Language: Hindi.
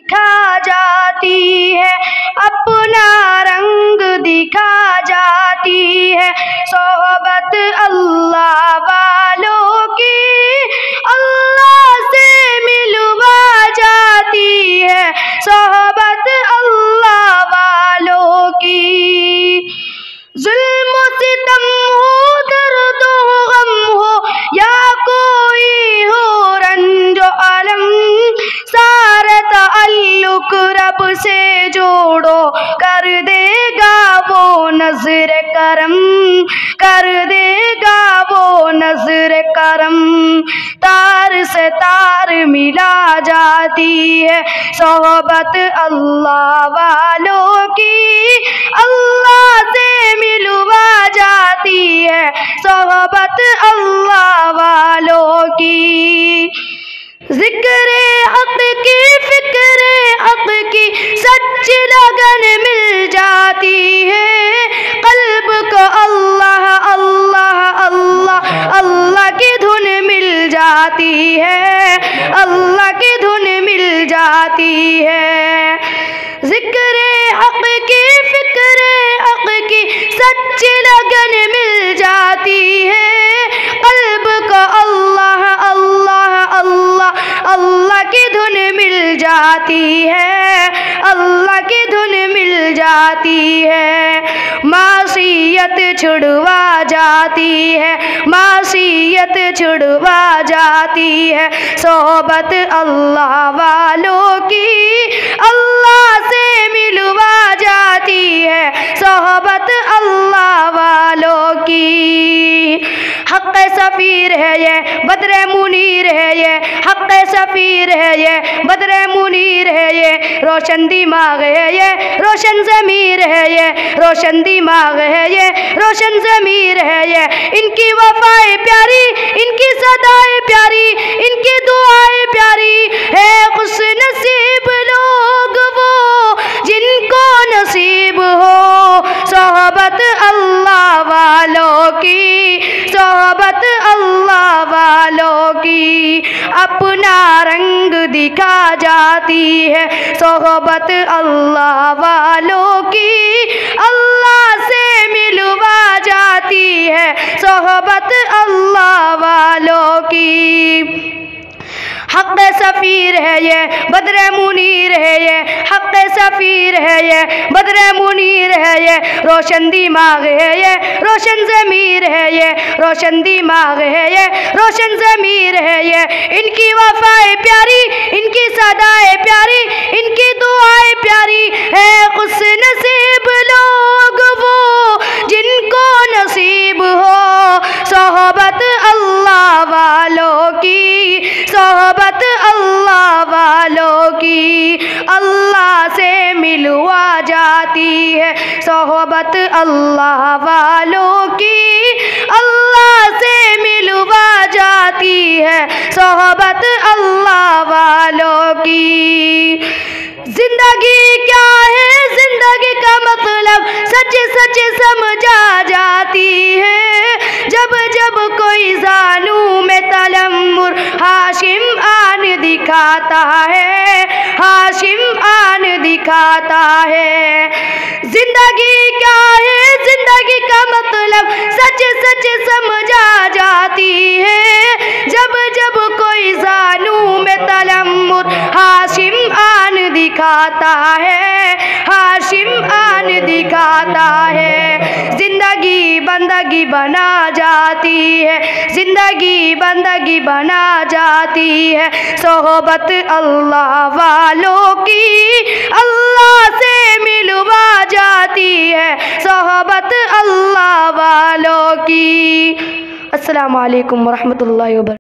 दिखा जाती है, अपना रंग दिखा जाती है। सोहबत अल्लाह वालों की अल्लाह से मिलवा जाती है। सोहबत अल्लाह वालों की जुल्म सितम हो, दर्द हो, गम हो या कोई हो रंजो अलम, सारा ताल्लुक रब से जोड़ो, कर देगा वो नज़र करम, कर देगा वो नज़र करम। तार से तार मिला जाती है, सोहबत अल्लाह वालों की अल्लाह से मिलवा जाती है। सोहबत अल्लाह वालों की ज़िक्रे हक़ की, फ़िक्रे हक़ की सच्ची लगन मिल जाती है। क़ल्ब को अल्लाह अल्लाह अल्लाह अल्लाह की धुन मिल जाती है, अल्लाह की धुन मिल जाती है। ज़िक्रे हक़ की, फ़िक्रे हक़ की सच्ची लगन मिल जाती है। क़ल्ब को अल्लाह अल्लाह अल्लाह अल्लाह की धुन मिल जाती है, अल्लाह की धुन मिल जाती है। मासियत छुड़वा जाती है, मासियत छुड़वा जाती है। सोहबत अल्लाह वालों की अल्लाह से मिलवा जाती है। सोहबत अल्लाह वालों की हक़ सफ़ीर है ये, बद्रे मुनीर है ये, हक़ सफ़ीर है ये, बद्रे मुनीर है ये। रोशन दिमाग है ये, रोशन ज़मीर है ये, रोशन दिमाग है ये, रोशन ज़मीर है ये। इनकी वफ़ाएं प्यारी, इनकी सदाएं प्यारी, इनकी दुआएं प्यारी है। खुश नसीब लोग वो जिनको नसीब हो सोहबत अल्लाह वालों की, सोहबत अल्लाह वालों की। अपना रंग दिखा जाती है, सोहबत अल्लाह वालों की अल्लाह से मिलवा जाती है। सोहबत अल्लाह वालों की हक़ सफ़ीर है ये, बद्रे मुनीर है ये, हक़ सफ़ीर है ये, बद्रे मुनीर है ये। रोशन दिमाग है ये, रोशन ज़मीर है ये, रोशन दिमाग है ये, रोशन ज़मीर है ये। इनकी वफ़ाएं प्यारी, इनकी सदाएं प्यारी, इनकी दुआएं प्यारी है। खुश नसीब लोग वो जिनको नसीब हो सोहबत अल्लाह वालों की, सोहबत अल्लाह वालों की अल्लाह से मिलवा जाती है। सोहबत अल्लाह वालों की अल्लाह से मिलवा जाती है। सोहबत अल्लाह वालों की जिंदगी क्या है, जिंदगी का मतलब सच सच समझा जाती है। जब जब कोई जानू में तलम्मुर हाशिम आन दिखाता है, हाशिम आन दिखाता है। जिंदगी क्या है, जिंदगी का मतलब सच सच समझा जाती है। जब जब कोई जानू में तलम्मुर हाशिम आन दिखाता है, हाशिम आन दिखाता है। जिंदगी बंदगी बना जाती है, जिंदगी बंदगी बना जाती है। सोहबत अल्लाह वालों की अल्लाह से मिलवा जाती है। सोहबत अल्लाह वालों की। अस्सलामु अलैकुम वरहमतुल्लाहि वबरकातुहू।